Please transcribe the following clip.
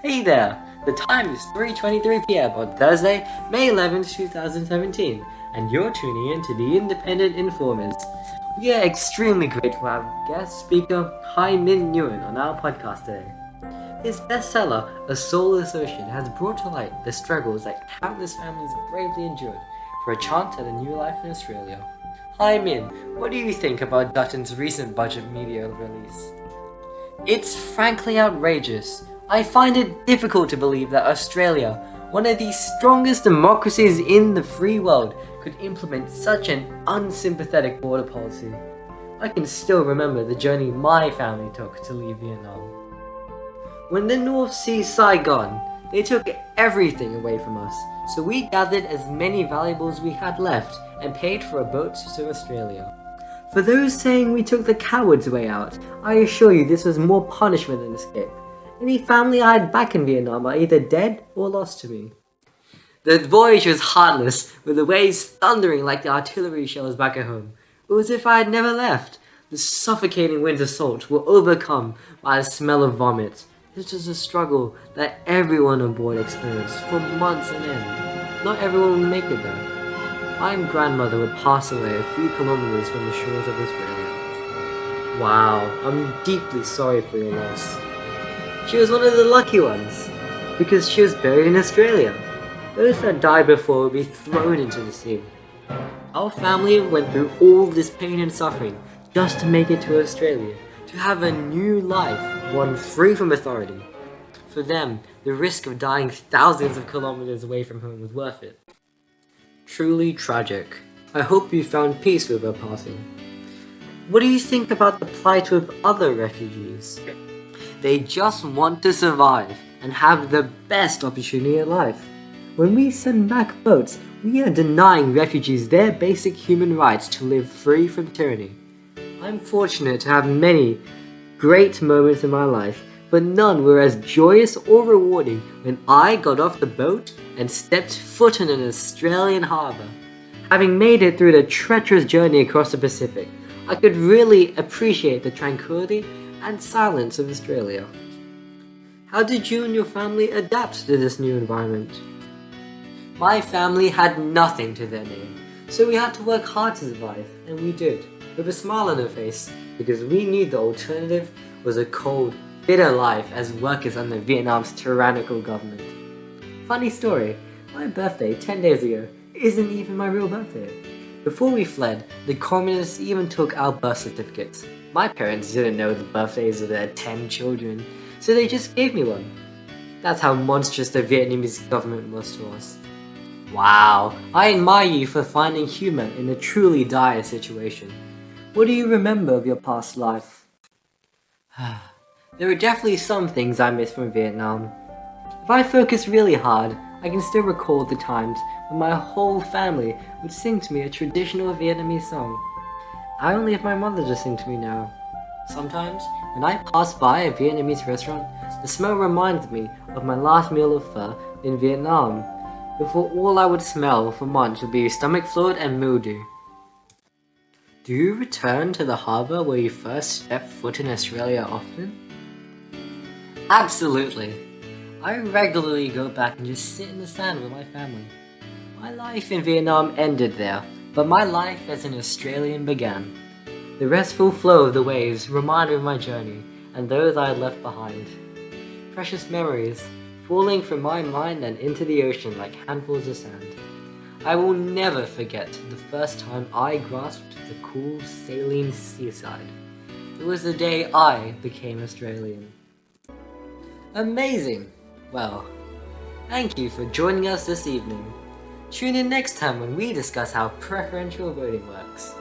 Hey there! The time is 3:23 p.m. on Thursday, May 11th, 2017, and you're tuning in to the Independent Informers. We are extremely grateful to have guest speaker Minh Nguyê on our podcast today. His bestseller, A Soulless Ocean, has brought to light the struggles that countless families bravely endured for a chance at a new life in Australia. Hi Minh, what do you think about Dutton's recent budget media release? It's frankly outrageous. I find it difficult to believe that Australia, one of the strongest democracies in the free world, could implement such an unsympathetic border policy. I can still remember the journey my family took to leave Vietnam. When the North Sea Saigon, they took everything away from us, so we gathered as many valuables we had left and paid for a boat to Australia. For those saying we took the coward's way out, I assure you this was more punishment than escape. Any family I had back in Vietnam are either dead or lost to me. The voyage was heartless, with the waves thundering like the artillery shells back at home. It was as if I had never left. The suffocating winds of salt were overcome by the smell of vomit. This was a struggle that everyone on board experienced for months on end. Not everyone would make it though. My grandmother would pass away a few kilometers from the shores of Australia. Wow, I'm deeply sorry for your loss. She was one of the lucky ones, because she was buried in Australia. Those that died before would be thrown into the sea. Our family went through all this pain and suffering just to make it to Australia, to have a new life, one free from authority. For them, the risk of dying thousands of kilometers away from home was worth it. Truly tragic. I hope you found peace with her passing. What do you think about the plight of other refugees? They just want to survive and have the best opportunity in life. When we send back boats, we are denying refugees their basic human rights to live free from tyranny. I'm fortunate to have many great moments in my life, but none were as joyous or rewarding when I got off the boat and stepped foot in an Australian harbour. Having made it through the treacherous journey across the Pacific, I could really appreciate the tranquility and silence of Australia. How did you and your family adapt to this new environment? My family had nothing to their name, so we had to work hard to survive, and we did, with a smile on our face, because we knew the alternative was a cold, bitter life as workers under Vietnam's tyrannical government. Funny story, my birthday 10 days ago isn't even my real birthday. Before we fled, the communists even took our birth certificates. My parents didn't know the birthdays of their 10 children, so they just gave me one. That's how monstrous the Vietnamese government was to us. Wow, I admire you for finding humor in a truly dire situation. What do you remember of your past life? There are definitely some things I miss from Vietnam. If I focus really hard, I can still recall the times when my whole family would sing to me a traditional Vietnamese song. I only have my mother to sing to me now. Sometimes, when I pass by a Vietnamese restaurant, the smell reminds me of my last meal of pho in Vietnam, before all I would smell for months would be stomach fluid and mildew. Do you return to the harbour where you first stepped foot in Australia often? Absolutely. I regularly go back and just sit in the sand with my family. My life in Vietnam ended there, but my life as an Australian began. The restful flow of the waves remind me of my journey and those I had left behind. Precious memories, falling from my mind and into the ocean like handfuls of sand. I will never forget the first time I grasped the cool saline seaside. It was the day I became Australian. Amazing! Well, thank you for joining us this evening. Tune in next time when we discuss how preferential voting works.